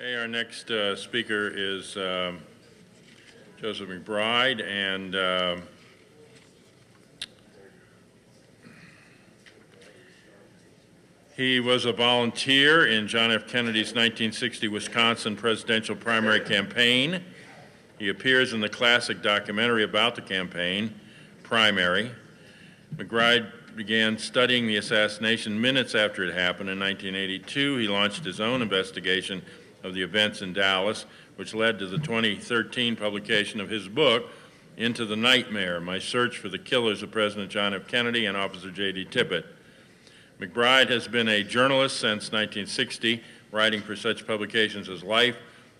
Okay, our next speaker is Joseph McBride, and he was a volunteer in John F. Kennedy's 1960 Wisconsin presidential primary campaign. He appears in the classic documentary about the campaign, Primary. McBride began studying the assassination minutes after it happened in 1982. He launched his own investigation of the events in Dallas, which led to the 2013 publication of his book, Into the Nightmare, My Search for the Killers of President John F. Kennedy and Officer J.D. Tippit. McBride has been a journalist since 1960, writing for such publications as Life,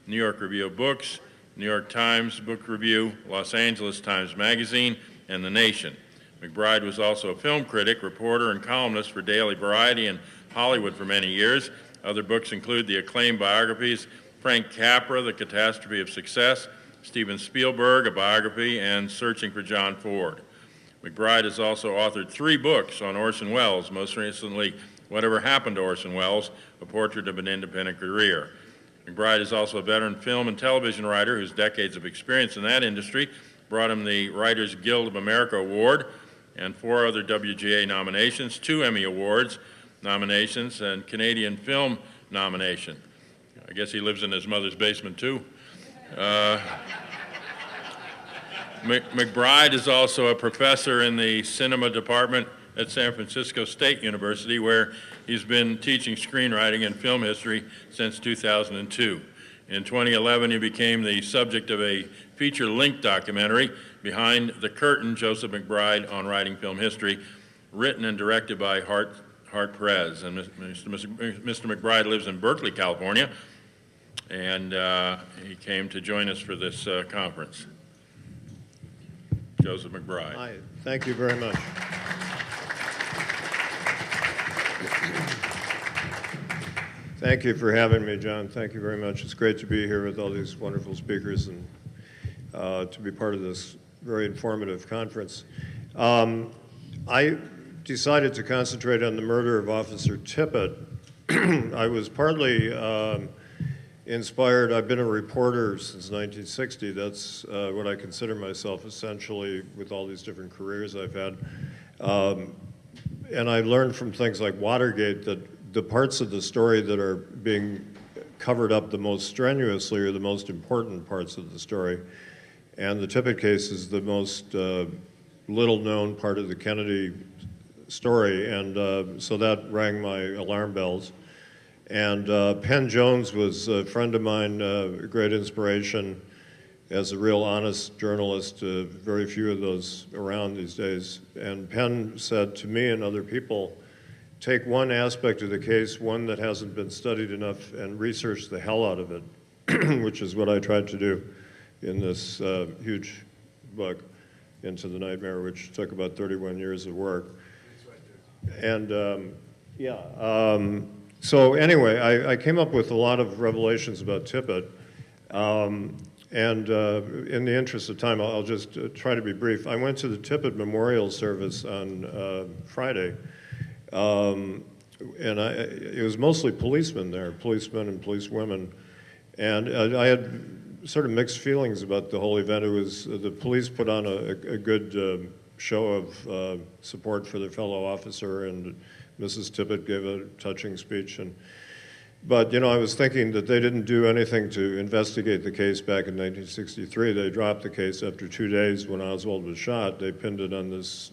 New York Review of Books, New York Times Book Review, Los Angeles Times Magazine, and The Nation. McBride was also a film critic, reporter, and columnist for Daily Variety and Hollywood for many years. Other books include the acclaimed biographies Frank Capra, The Catastrophe of Success, Steven Spielberg, a biography, and Searching for John Ford. McBride has also authored 3 books on Orson Welles, most recently Whatever Happened to Orson Welles, A Portrait of an Independent Career. McBride is also a veteran film and television writer whose decades of experience in that industry brought him the Writers Guild of America Award and 4 other WGA nominations, 2 Emmy Awards nominations, and Canadian Film nomination. I guess he lives in his mother's basement too. McBride is also a professor in the cinema department at San Francisco State University, where he's been teaching screenwriting and film history since 2002. In 2011, he became the subject of a feature-length documentary, Behind the Curtain, Joseph McBride on Writing Film History, written and directed by Hart Perez. And Mr. McBride lives in Berkeley, California, and he came to join us for this conference. Joseph McBride. Hi, thank you very much. Thank you for having me, John. Thank you very much. It's great to be here with all these wonderful speakers and to be part of this very informative conference. I decided to concentrate on the murder of Officer Tippit. I was partly inspired. I've been a reporter since 1960. That's what I consider myself essentially with all these different careers I've had. And I learned from things like Watergate that the parts of the story that are being covered up the most strenuously are the most important parts of the story. And the Tippit case is the most little-known part of the Kennedy story, and so that rang my alarm bells. And Penn Jones was a friend of mine, a great inspiration as a real honest journalist, very few of those around these days. And Penn said to me and other people, take one aspect of the case, one that hasn't been studied enough, and research the hell out of it, which is what I tried to do in this huge book, Into the Nightmare, which took about 31 years of work. And so anyway, I came up with a lot of revelations about Tippit. And in the interest of time, I'll just try to be brief. I went to the Tippit memorial service on Friday. And it was mostly policemen there, policemen and policewomen. And I had sort of mixed feelings about the whole event. It was, the police put on a good show of support for their fellow officer, and Mrs. Tippit gave a touching speech. But, you know, I was thinking that they didn't do anything to investigate the case back in 1963. They dropped the case after 2 days when Oswald was shot. They pinned it on this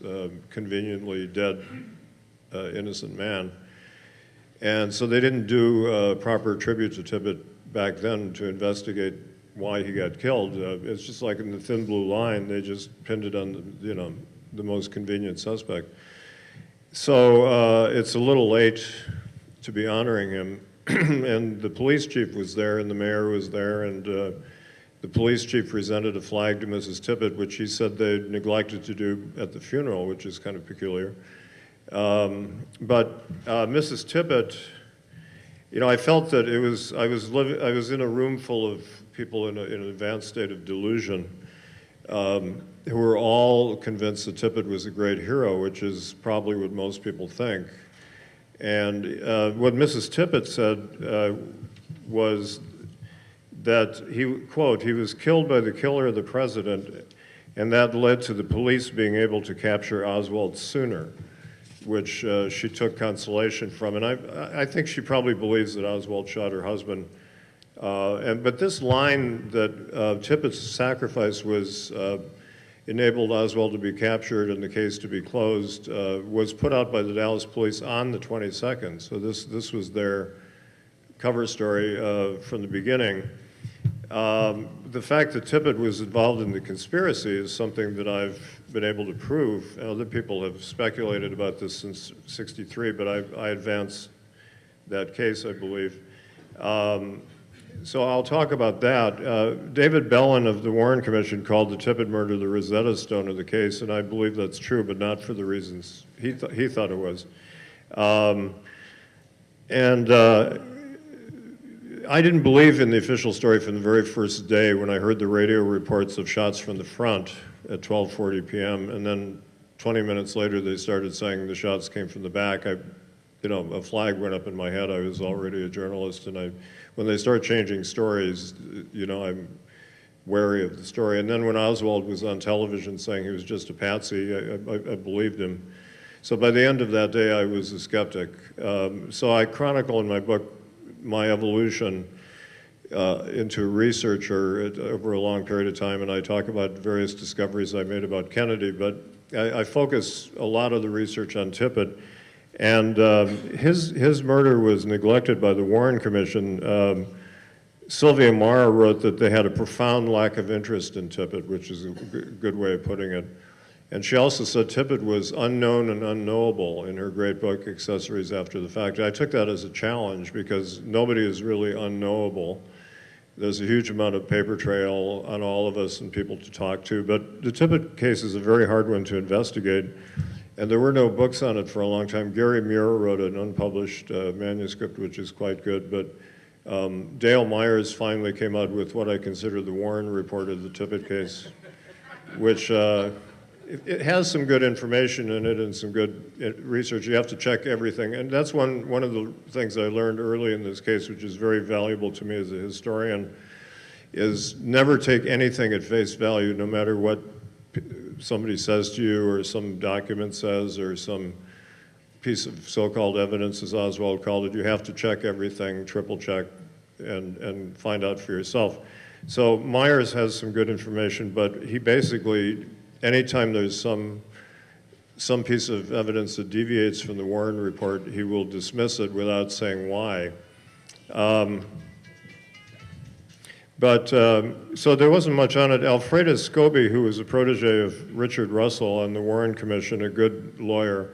conveniently dead innocent man. And so they didn't do proper tribute to Tippit back then to investigate why he got killed. It's just like in the Thin Blue Line, they just pinned it on the most convenient suspect. So it's a little late to be honoring him. And the police chief was there, and the mayor was there, and the police chief presented a flag to Mrs. Tippit, which he said they neglected to do at the funeral, which is kind of peculiar. But Mrs. Tippit, you know, I felt that I was in a room full of people in an advanced state of delusion, who were all convinced that Tippit was a great hero, which is probably what most people think. And what Mrs. Tippit said was that he, quote, he was killed by the killer of the president, and that led to the police being able to capture Oswald sooner, which she took consolation from. And I think she probably believes that Oswald shot her husband. But this line that Tippett's sacrifice was enabled Oswald to be captured and the case to be closed was put out by the Dallas police on the 22nd. So this was their cover story from the beginning. The fact that Tippett was involved in the conspiracy is something that I've been able to prove. Other people have speculated about this since '63, but I advanced that case, I believe. So I'll talk about that. David Bellin of the Warren Commission called the Tippett murder the Rosetta Stone of the case, and I believe that's true, but not for the reasons he thought it was. I didn't believe in the official story from the very first day when I heard the radio reports of shots from the front at 12:40 p.m. and then 20 minutes later they started saying the shots came from the back. A flag went up in my head. I was already a journalist, and when they start changing stories, I'm wary of the story. And then when Oswald was on television saying he was just a patsy, I believed him. So by the end of that day, I was a skeptic. So I chronicle in my book my evolution into a researcher over a long period of time, and I talk about various discoveries I made about Kennedy, but I focus a lot of the research on Tippett, and his murder was neglected by the Warren Commission. Sylvia Meagher wrote that they had a profound lack of interest in Tippett, which is a good way of putting it. And she also said Tippett was unknown and unknowable in her great book, Accessories After the Fact. I took that as a challenge because nobody is really unknowable. There's a huge amount of paper trail on all of us and people to talk to, but the Tippett case is a very hard one to investigate, and there were no books on it for a long time. Gary Muir wrote an unpublished manuscript, which is quite good, but Dale Myers finally came out with what I consider the Warren Report of the Tippett case, which it has some good information in it and some good research. You have to check everything. And that's one of the things I learned early in this case, which is very valuable to me as a historian, is never take anything at face value, no matter what somebody says to you or some document says or some piece of so-called evidence, as Oswald called it. You have to check everything, triple check, and find out for yourself. So Myers has some good information, but he basically, anytime there's some piece of evidence that deviates from the Warren Report, he will dismiss it without saying why. So there wasn't much on it. Alfreda Scobie, who was a protege of Richard Russell on the Warren Commission, a good lawyer,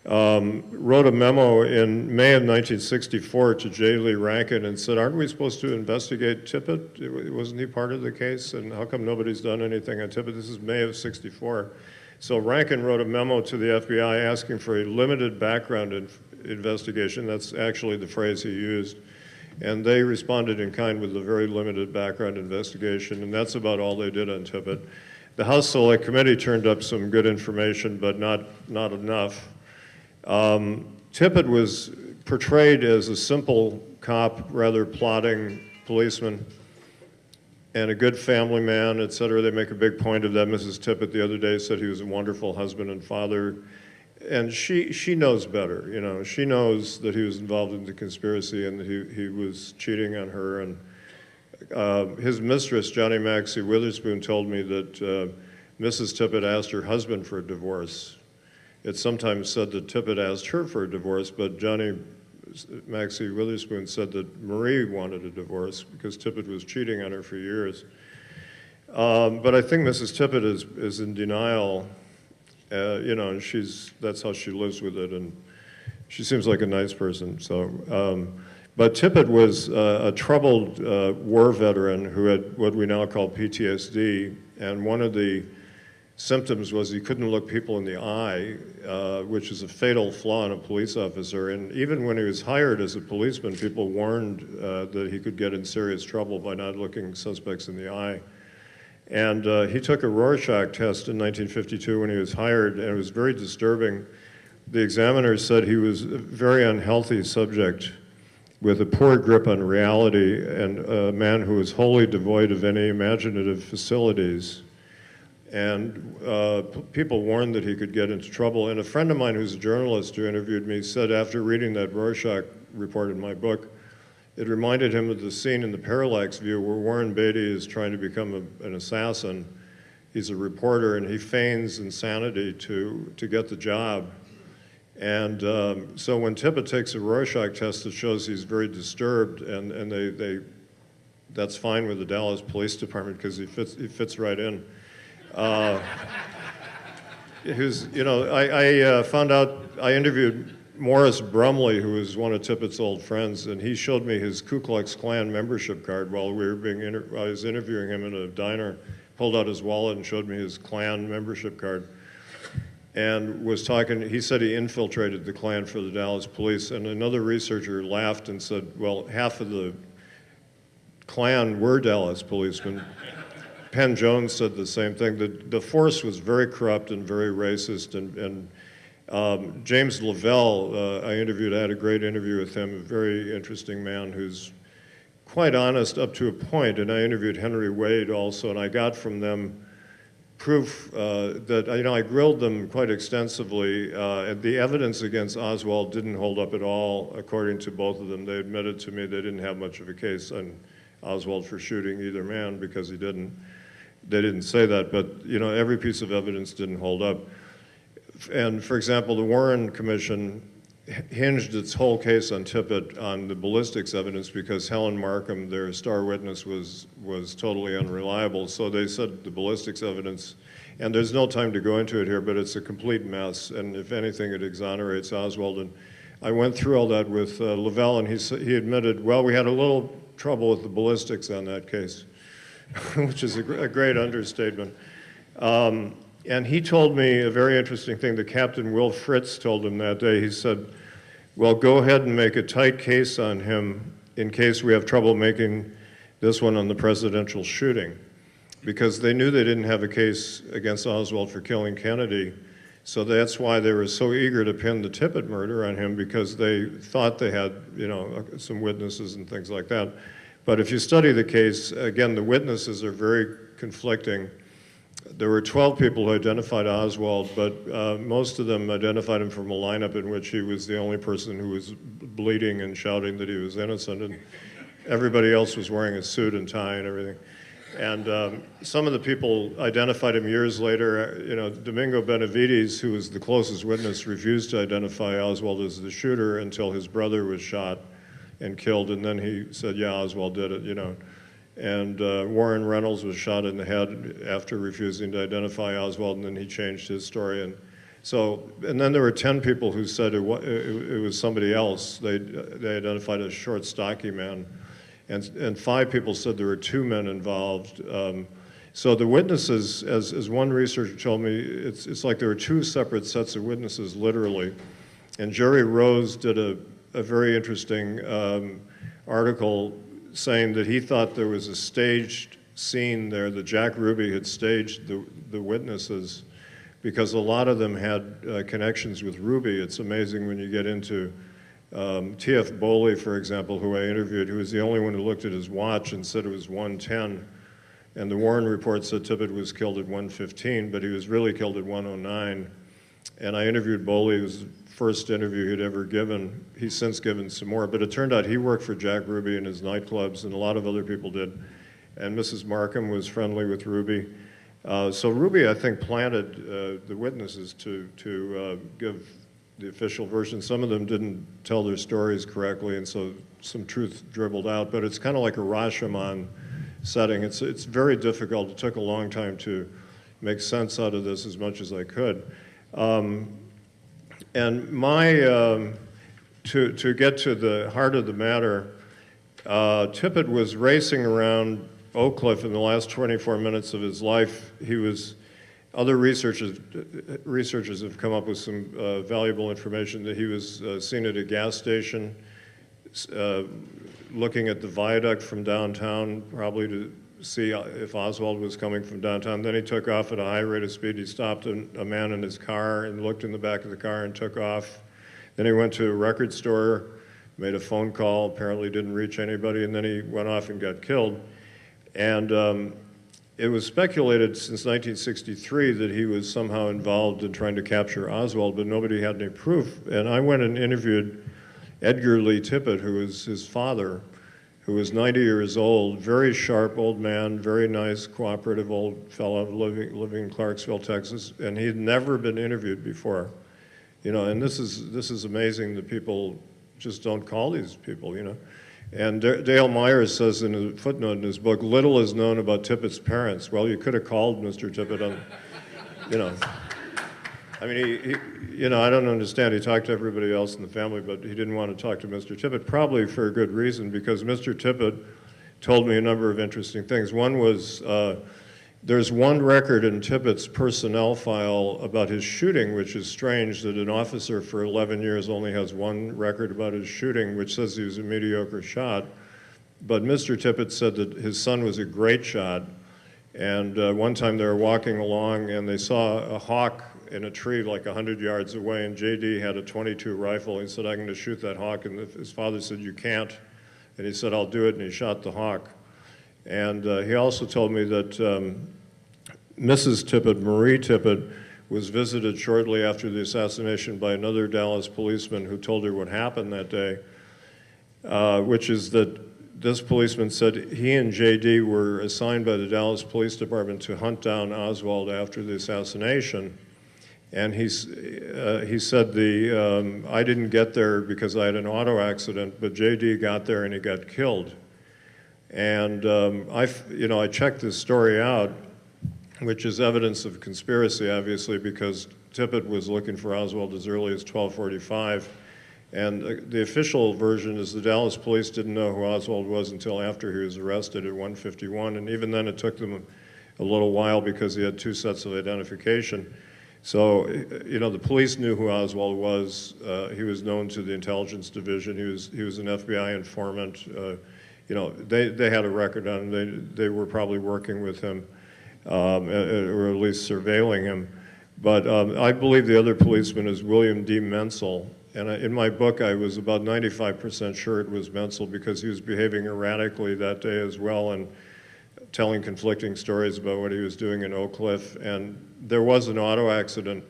wrote a memo in May of 1964 to J. Lee Rankin and said, aren't we supposed to investigate Tippett? Wasn't he part of the case? And how come nobody's done anything on Tippett? This is May of '64. So Rankin wrote a memo to the FBI asking for a limited background investigation. That's actually the phrase he used. And they responded in kind with a very limited background investigation, and that's about all they did on Tippett. The House Select Committee turned up some good information, but not enough. Tippett was portrayed as a simple cop, rather plodding policeman, and a good family man, et cetera. They make a big point of that. Mrs. Tippett the other day said he was a wonderful husband and father. And she knows better, She knows that he was involved in the conspiracy and that he was cheating on her. And his mistress, Johnny Maxey Witherspoon, told me that Mrs. Tippett asked her husband for a divorce. It's sometimes said that Tippett asked her for a divorce, but Johnny Maxey Witherspoon said that Marie wanted a divorce because Tippett was cheating on her for years. But I think Mrs. Tippett is in denial. And that's how she lives with it, and she seems like a nice person. So, but Tippett was a troubled war veteran who had what we now call PTSD, and one of the symptoms was he couldn't look people in the eye, which is a fatal flaw in a police officer. And even when he was hired as a policeman, people warned that he could get in serious trouble by not looking suspects in the eye. And he took a Rorschach test in 1952 when he was hired, and it was very disturbing. The examiner said he was a very unhealthy subject, with a poor grip on reality and a man who was wholly devoid of any imaginative facilities. And people warned that he could get into trouble. And a friend of mine who's a journalist who interviewed me said after reading that Rorschach report in my book, it reminded him of the scene in the Parallax View where Warren Beatty is trying to become an assassin. He's a reporter and he feigns insanity to get the job. And so when Tippett takes a Rorschach test, it shows he's very disturbed, and that's fine with the Dallas Police Department because he fits right in. I found out, I interviewed Morris Brumley, who was one of Tippett's old friends, and he showed me his Ku Klux Klan membership card while I was interviewing him in a diner, pulled out his wallet and showed me his Klan membership card, and was talking, he said he infiltrated the Klan for the Dallas police, and another researcher laughed and said, well, half of the Klan were Dallas policemen. Penn Jones said the same thing. The force was very corrupt and very racist, and James Lavelle, I had a great interview with him, a very interesting man who's quite honest up to a point, and I interviewed Henry Wade also, and I got from them proof that, I grilled them quite extensively, and the evidence against Oswald didn't hold up at all, according to both of them. They admitted to me they didn't have much of a case on Oswald for shooting either man because he didn't. They didn't say that, but every piece of evidence didn't hold up. And for example, the Warren Commission hinged its whole case on Tippett on the ballistics evidence because Helen Markham, their star witness, was totally unreliable. So they said the ballistics evidence, and there's no time to go into it here, but it's a complete mess. And if anything, it exonerates Oswald. And I went through all that with Lavelle, and he admitted, well, we had a little trouble with the ballistics on that case, which is a great understatement. And he told me a very interesting thing that Captain Will Fritz told him that day. He said, well, go ahead and make a tight case on him in case we have trouble making this one on the presidential shooting. Because they knew they didn't have a case against Oswald for killing Kennedy. So that's why they were so eager to pin the Tippett murder on him, because they thought they had, some witnesses and things like that. But if you study the case, again, the witnesses are very conflicting. There were 12 people who identified Oswald, but most of them identified him from a lineup in which he was the only person who was bleeding and shouting that he was innocent, and everybody else was wearing a suit and tie and everything. And some of the people identified him years later. Domingo Benavides, who was the closest witness, refused to identify Oswald as the shooter until his brother was shot and killed, and then he said, yeah, Oswald did it, And Warren Reynolds was shot in the head after refusing to identify Oswald, and then he changed his story. And then there were 10 people who said it was somebody else. They identified a short, stocky man. And 5 people said there were 2 men involved. So the witnesses, as one researcher told me, it's like there were 2 separate sets of witnesses, literally. And Jerry Rose did a very interesting article saying that he thought there was a staged scene there, that Jack Ruby had staged the witnesses because a lot of them had connections with Ruby. It's amazing when you get into T.F. Boley, for example, who I interviewed, who was the only one who looked at his watch and said it was 1:10. And the Warren report said Tippett was killed at 1:15, but he was really killed at 1:09. And I interviewed Boley. It was the first interview he'd ever given. He's since given some more, but it turned out he worked for Jack Ruby in his nightclubs, and a lot of other people did. And Mrs. Markham was friendly with Ruby. So Ruby, I think, planted the witnesses to give the official version. Some of them didn't tell their stories correctly, and so some truth dribbled out, but it's kind of like a Rashomon setting. It's very difficult. It took a long time to make sense out of this as much as I could. And to get to the heart of the matter, Tippett was racing around Oak Cliff in the last 24 minutes of his life. Other researchers have come up with some valuable information that he was seen at a gas station looking at the viaduct from downtown, probably to see if Oswald was coming from downtown. Then he took off at a high rate of speed. He stopped a man in his car and looked in the back of the car and took off. Then he went to a record store made a phone call, apparently didn't reach anybody, and then he went off and got killed. And it was speculated since 1963 that he was somehow involved in trying to capture Oswald, but nobody had any proof. And I went and interviewed Edgar Lee Tippit, who was his father, who was 90 years old, very sharp old man, very nice, cooperative old fellow living in Clarksville, Texas, and he had never been interviewed before. You know, and this is amazing that people just don't call these people, you know. And Dale Myers says in a footnote in his book, little is known about Tippit's parents. Well, you could have called Mr. Tippit on, you know. I mean, he, you know, I don't understand. He talked to everybody else in the family, but he didn't want to talk to Mr. Tippit, probably for a good reason, because Mr. Tippit told me a number of interesting things. One was, there's one record in Tippit's personnel file about his shooting, which is strange that an officer for 11 years only has one record about his shooting, which says he was a mediocre shot. But Mr. Tippit said that his son was a great shot. And one time they were walking along and they saw a hawk in a tree like 100 yards away, and JD had a .22 rifle. He said, I'm going to shoot that hawk. And his father said, you can't. And he said, I'll do it. And he shot the hawk. And he also told me that Mrs. Tippit, Marie Tippit, was visited shortly after the assassination by another Dallas policeman who told her what happened that day, which is that this policeman said he and JD were assigned by the Dallas Police Department to hunt down Oswald after the assassination. And he said I didn't get there because I had an auto accident, but JD got there and he got killed. And I checked this story out, which is evidence of conspiracy, obviously, because Tippit was looking for Oswald as early as 1245. And the official version is the Dallas police didn't know who Oswald was until after he was arrested at 1:51. And even then it took them a little while because he had two sets of identification. So, you know, the police knew who Oswald was. He was known to the intelligence division. He was an FBI informant. You know, they had a record on him. They were probably working with him, or at least surveilling him. But I believe the other policeman is William D. Menzel. And in my book, I was about 95% sure it was Menzel because he was behaving erratically that day as well and telling conflicting stories about what he was doing in Oak Cliff. And there was an auto accident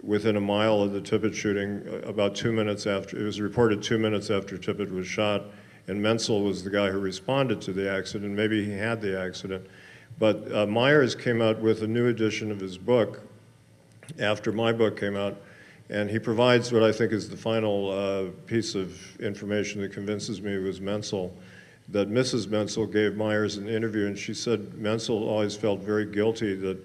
within a mile of the Tippit shooting about 2 minutes after. It was reported 2 minutes after Tippit was shot. And Menzel was the guy who responded to the accident. Maybe he had the accident. But Myers came out with a new edition of his book after my book came out. And he provides what I think is the final piece of information that convinces me it was Menzel, that Mrs. Menzel gave Myers an interview, and she said Menzel always felt very guilty that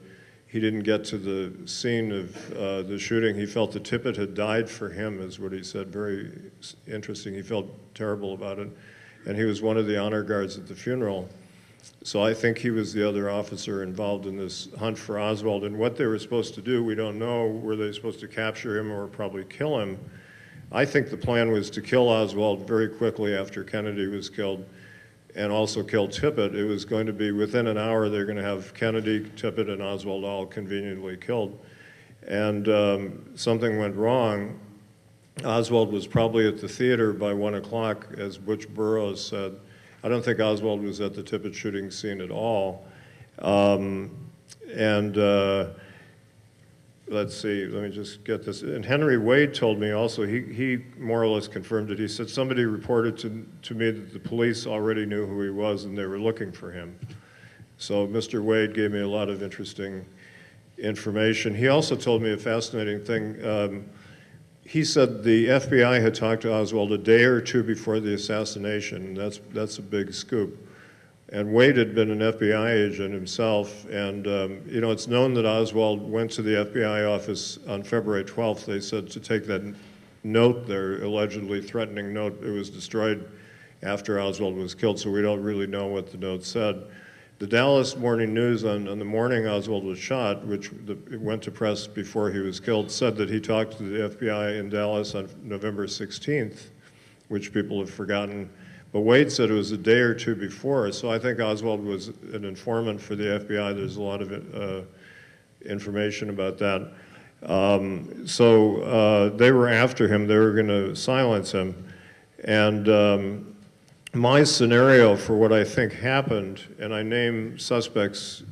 he didn't get to the scene of the shooting. He felt that Tippit had died for him, is what he said. Very interesting. He felt terrible about it. And he was one of the honor guards at the funeral. So I think he was the other officer involved in this hunt for Oswald. And what they were supposed to do, we don't know. Were they supposed to capture him or probably kill him? I think the plan was to kill Oswald very quickly after Kennedy was killed and also kill Tippit. It was going to be within an hour, they're going to have Kennedy, Tippit, and Oswald all conveniently killed. And something went wrong. Oswald was probably at the theater by 1 o'clock, as Butch Burroughs said. I don't think Oswald was at the Tippit shooting scene at all. Let's see, let me just get this. And Henry Wade told me also, he more or less confirmed it. He said somebody reported to me that the police already knew who he was and they were looking for him. So Mr. Wade gave me a lot of interesting information. He also told me a fascinating thing. He said the FBI had talked to Oswald a day or two before the assassination, and that's a big scoop. And Wade had been an FBI agent himself, and you know, it's known that Oswald went to the FBI office on February 12th. They said to take that note, their allegedly threatening note. It was destroyed after Oswald was killed, so we don't really know what the note said. The Dallas Morning News on the morning Oswald was shot, which it went to press before he was killed, said that he talked to the FBI in Dallas on November 16th, which people have forgotten. But Wade said it was a day or two before, so I think Oswald was an informant for the FBI. There's a lot of information about that. So they were after him. They were going to silence him. And my scenario for what I think happened, and I name suspects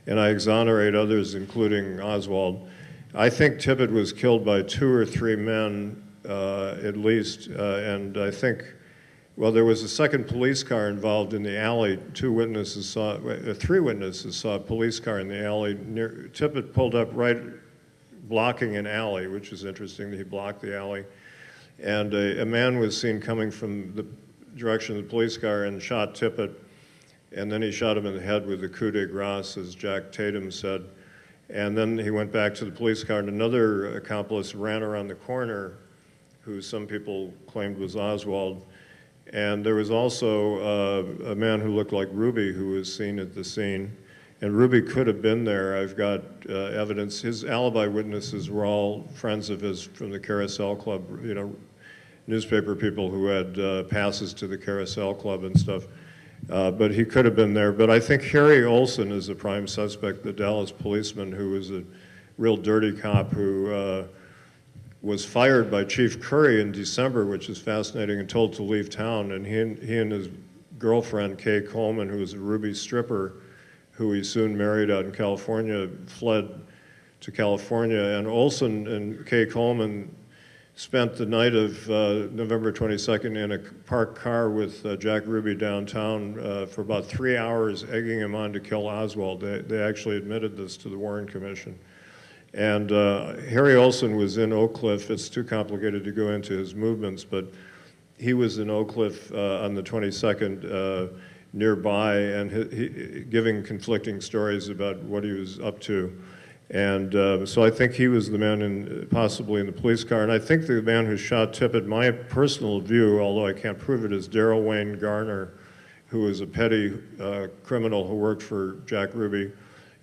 and I exonerate others, including Oswald, I think Tippit was killed by 2 or 3 men at least, and I think, well, there was a second police car involved in the alley. 3 witnesses saw a police car in the alley. Tippit pulled up right blocking an alley, which is interesting that he blocked the alley. And a man was seen coming from the direction of the police car and shot Tippit. And then he shot him in the head with the coup de grace, as Jack Tatum said. And then he went back to the police car, and another accomplice ran around the corner, who some people claimed was Oswald. And there was also a man who looked like Ruby who was seen at the scene. And Ruby could have been there. I've got evidence. His alibi witnesses were all friends of his from the Carousel Club, you know, newspaper people who had passes to the Carousel Club and stuff. But he could have been there. But I think Harry Olson is the prime suspect, the Dallas policeman who was a real dirty cop who was fired by Chief Curry in December, which is fascinating, and told to leave town. And he and his girlfriend, Kay Coleman, who was a Ruby stripper, who he soon married out in California, fled to California. And Olson and Kay Coleman spent the night of November 22nd in a parked car with Jack Ruby downtown for about 3 hours, egging him on to kill Oswald. They actually admitted this to the Warren Commission. And Harry Olson was in Oak Cliff. It's too complicated to go into his movements, but he was in Oak Cliff on the 22nd nearby, and he giving conflicting stories about what he was up to. And so I think he was the man possibly in the police car. And I think the man who shot Tippit, my personal view, although I can't prove it, is Darrell Wayne Garner, who was a petty criminal who worked for Jack Ruby.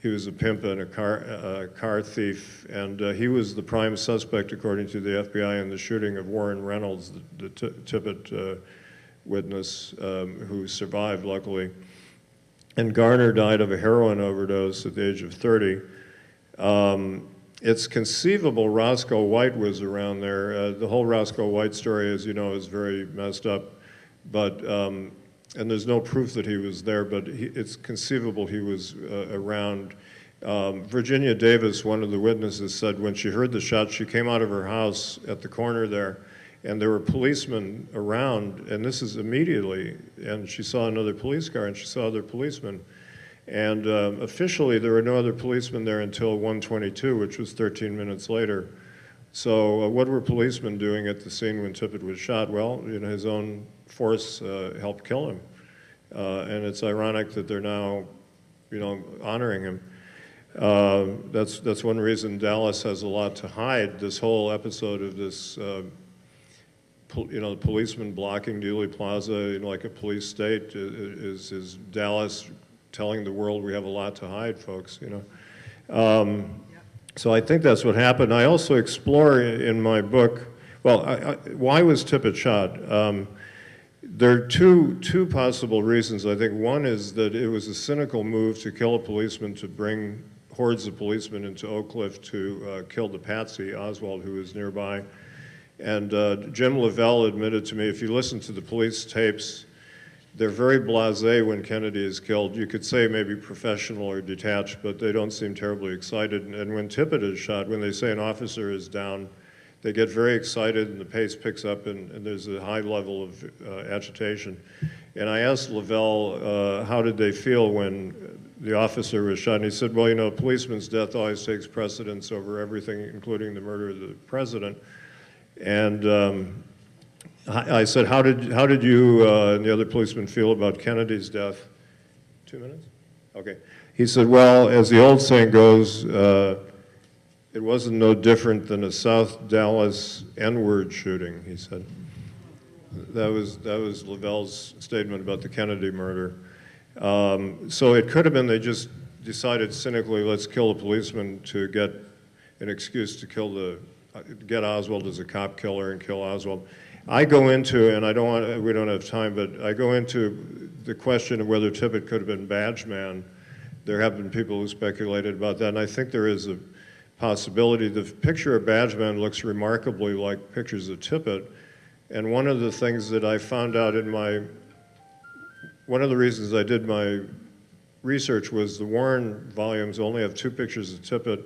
He was a pimp and a car thief, and he was the prime suspect, according to the FBI, in the shooting of Warren Reynolds, the Tippit witness who survived, luckily. And Garner died of a heroin overdose at the age of 30. It's conceivable Roscoe White was around there. The whole Roscoe White story, as you know, is very messed up, but and there's no proof that he was there, but it's conceivable he was around. Virginia Davis, one of the witnesses, said when she heard the shot, she came out of her house at the corner there, and there were policemen around, and this is immediately, and she saw another police car, and she saw other policemen. And officially, there were no other policemen there until 1:22, which was 13 minutes later. So what were policemen doing at the scene when Tippit was shot? Well, you know, his own force helped kill him. And it's ironic that they're now, you know, honoring him. That's one reason Dallas has a lot to hide. This whole episode of this, you know, the policeman blocking Dealey Plaza, you know, like a police state, is Dallas telling the world we have a lot to hide, folks, you know. So I think that's what happened. I also explore in my book, well, why was Tippit shot? There are two possible reasons. I think one is that it was a cynical move to kill a policeman, to bring hordes of policemen into Oak Cliff to kill the patsy, Oswald, who was nearby. And Jim Lavelle admitted to me, if you listen to the police tapes, they're very blasé when Kennedy is killed. You could say maybe professional or detached, but they don't seem terribly excited. And when Tippit is shot, when they say an officer is down, they get very excited and the pace picks up and there's a high level of agitation. And I asked Lavelle, how did they feel when the officer was shot? And he said, well, you know, a policeman's death always takes precedence over everything, including the murder of the president. And I said, how did you and the other policemen feel about Kennedy's death? 2 minutes? Okay. He said, well, as the old saying goes, it wasn't no different than a South Dallas N-word shooting, he said. That was Lavelle's statement about the Kennedy murder. So it could have been they just decided cynically, let's kill a policeman to get an excuse to get Oswald as a cop killer and kill Oswald. I go into, and we don't have time, but I go into the question of whether Tippit could have been badge man. There have been people who speculated about that, and I think there is a possibility. The picture of badge man looks remarkably like pictures of Tippit, And one of the things that I found out one of the reasons I did my research was the Warren volumes only have 2 pictures of Tippett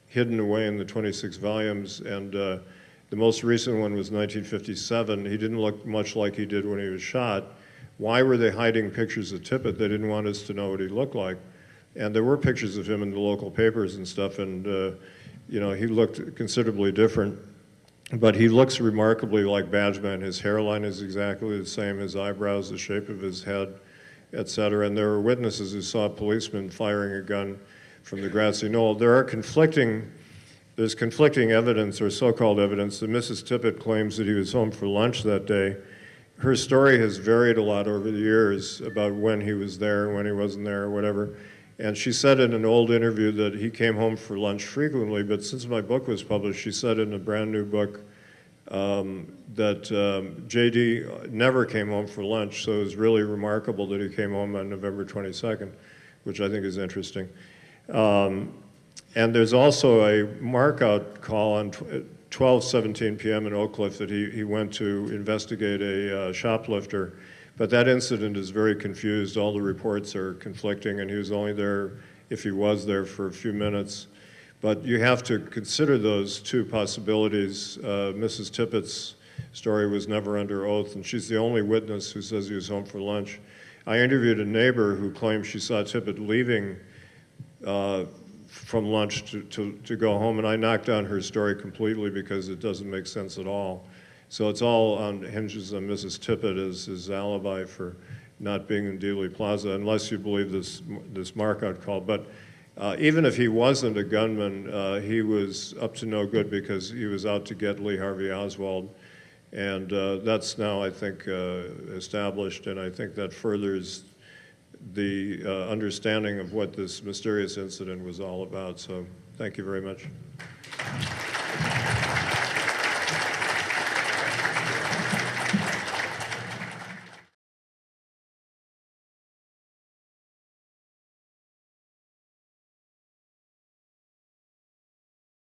hidden away in the 26 volumes, and the most recent one was 1957. He didn't look much like he did when he was shot. Why were they hiding pictures of Tippett? They didn't want us to know what he looked like. And there were pictures of him in the local papers and stuff, and you know, he looked considerably different. But he looks remarkably like Badgeman. His hairline is exactly the same, his eyebrows, the shape of his head, et cetera. And there were witnesses who saw a policeman firing a gun from the grassy knoll. There's conflicting evidence, or so-called evidence, that Mrs. Tippett claims that he was home for lunch that day. Her story has varied a lot over the years about when he was there and when he wasn't there or whatever. And she said in an old interview that he came home for lunch frequently, but since my book was published, she said in a brand new book that J.D. never came home for lunch, so it was really remarkable that he came home on November 22nd, which I think is interesting. And there's also a mark-out call on 12:17 p.m. in Oak Cliff that he went to investigate a shoplifter. But that incident is very confused. All the reports are conflicting, and he was only there, if he was there, for a few minutes. But you have to consider those 2 possibilities. Mrs. Tippett's story was never under oath, and she's the only witness who says he was home for lunch. I interviewed a neighbor who claimed she saw Tippett leaving from lunch to go home, and I knocked down her story completely because it doesn't make sense at all. So it's all on hinges on Mrs. Tippett as his alibi for not being in Dealey Plaza, unless you believe this mark-out call. But even if he wasn't a gunman, he was up to no good because he was out to get Lee Harvey Oswald. And that's now, I think, established, and I think that furthers the understanding of what this mysterious incident was all about. So thank you very much.